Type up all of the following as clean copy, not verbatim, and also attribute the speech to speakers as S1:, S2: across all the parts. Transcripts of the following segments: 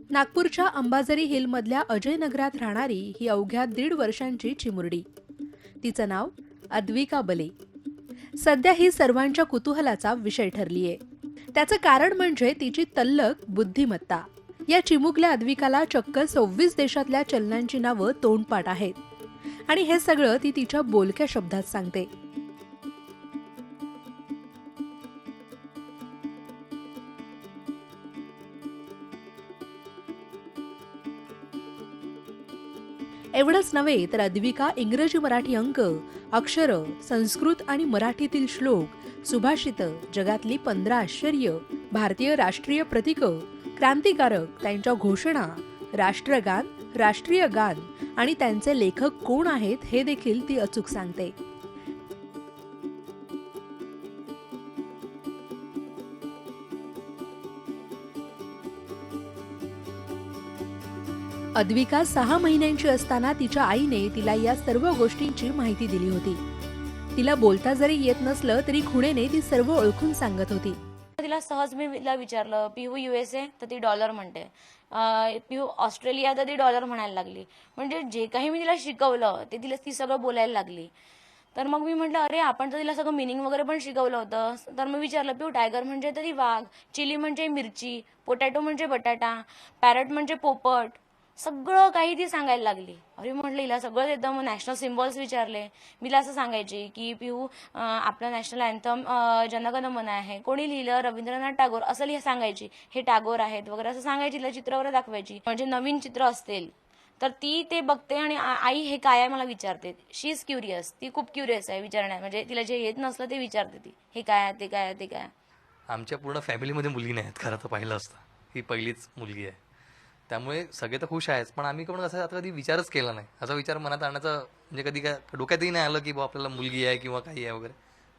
S1: नागपूरच्या अंबाझरी हिलमधल्या अजय नगरात राहणारी ही अवघ्या 1.5 वर्षांची चिमुरडी. तिचं नाव अद्विका बले. सध्या ही सर्वांच्या कुतूहलाचा विषय ठरलीये. त्याचं कारण म्हणजे तिची तल्लख बुद्धिमत्ता. या चिमुकल्या अद्विकाला चक्क 26 देशातल्या चलनांची नावं तोंडपाठ आहेत. आणि हे सगळं ती तिच्या बोलक्या शब्दात सांगते. एवढंच नव्हे तर अद्विका इंग्रजी मराठी अंक, अक्षरं, संस्कृत आणि मराठीतील श्लोक, सुभाषितं, जगातली 15 आश्चर्य, भारतीय राष्ट्रीय प्रतीकं, क्रांतिकारक, त्यांच्या घोषणा, राष्ट्रगान, राष्ट्रीय गान आणि त्यांचे लेखक कोण आहेत हे देखील ती अचूक सांगते. अद्विका 6 महिन्यांची असताना तिच्या आईने तिला या सर्व गोष्टींची माहिती दिली होती. तिला बोलता जरी येत नसलं तरी खुणेने ती सर्व ओळखून सांगत होती.
S2: तिला सहज मी तिला विचारलं, पिहू USA तर ती डॉलर म्हणते, पिहू ऑस्ट्रेलिया तर ती डॉलर म्हणायला लागली. म्हणजे जे काही मी तिला शिकवलं ते ती सगळं बोलायला लागली. तर मग मी म्हटलं, अरे आपण तर तिला सगळं मिनिंग वगैरे पण शिकवलं होतं. तर मी विचारलं, पिहू टायगर म्हणजे तरी वाघ, चिली म्हणजे मिरची, पोटॅटो म्हणजे बटाटा, पॅरट म्हणजे पोपट, सगळं काही ती सांगायला लागली. अरे म्हटलं हिला सगळं येतं. मग नॅशनल सिम्बॉल्स विचारले. मीला असं सांगायचे की पिहू आपलं नॅशनल अँथम जनगण मन आहे, कोणी लिहिलं, रवींद्रनाथ टागोर, असं सांगायची. हे टागोर आहेत वगैरे असं सांगायची. तिला चित्र वगैरे दाखवायची. म्हणजे नवीन चित्र असतील तर ती ते बघते आणि आई हे काय आहे मला विचारते. शी इज क्युरियस. ती खूप क्युरियस आहे विचारण्यात. म्हणजे तिला जे येत नसलं ते विचारते ती, हे काय आहे, ते काय आहे, ते काय आहे.
S3: आमच्या पूर्ण फॅमिलीमध्ये मुली नाहीत खरं तर पाहिलं असतं. ही पहिलीच मुलगी आहे. त्यामुळे सगळे तर खुश आहेच, पण आम्ही पण कसं आता कधी विचारच केला नाही. असा विचार मनात आणण्याचा म्हणजे कधी काय डोक्यातही नाही आलं की बा आपल्याला मुलगी आहे किंवा काही आहे वगैरे.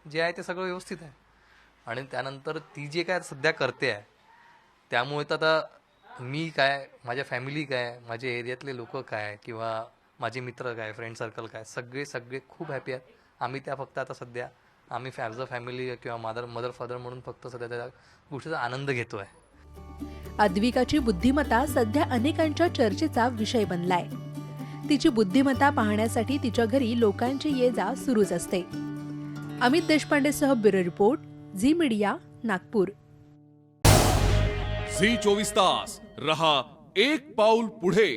S3: जे आहे ते सगळं व्यवस्थित आहे. आणि त्यानंतर ती जे काय सध्या करते आहे त्यामुळे तर आता मी काय, माझ्या फॅमिली काय, माझ्या एरियातले लोक काय किंवा माझे मित्र काय, फ्रेंड सर्कल काय, सगळे सगळे खूप हॅपी आहेत. आम्ही त्या फक्त आता सध्या आम्ही ॲज अ फॅमिली किंवा मदर फादर म्हणून फक्त सध्या त्या गोष्टीचा आनंद घेतो आहे.
S1: अद्विकाची बुद्धिमत्ता सध्या अनेकांच्या चर्चेचा विषय बनलाय. तिची बुद्धिमत्ता पाहण्यासाठी तिच्या घरी लोकांची ये-जा सुरूच असते. अमित देशपांडेसह bureau report, Zee media, Nagpur.
S4: Zee 24 तास रहा एक पाऊल पुढे.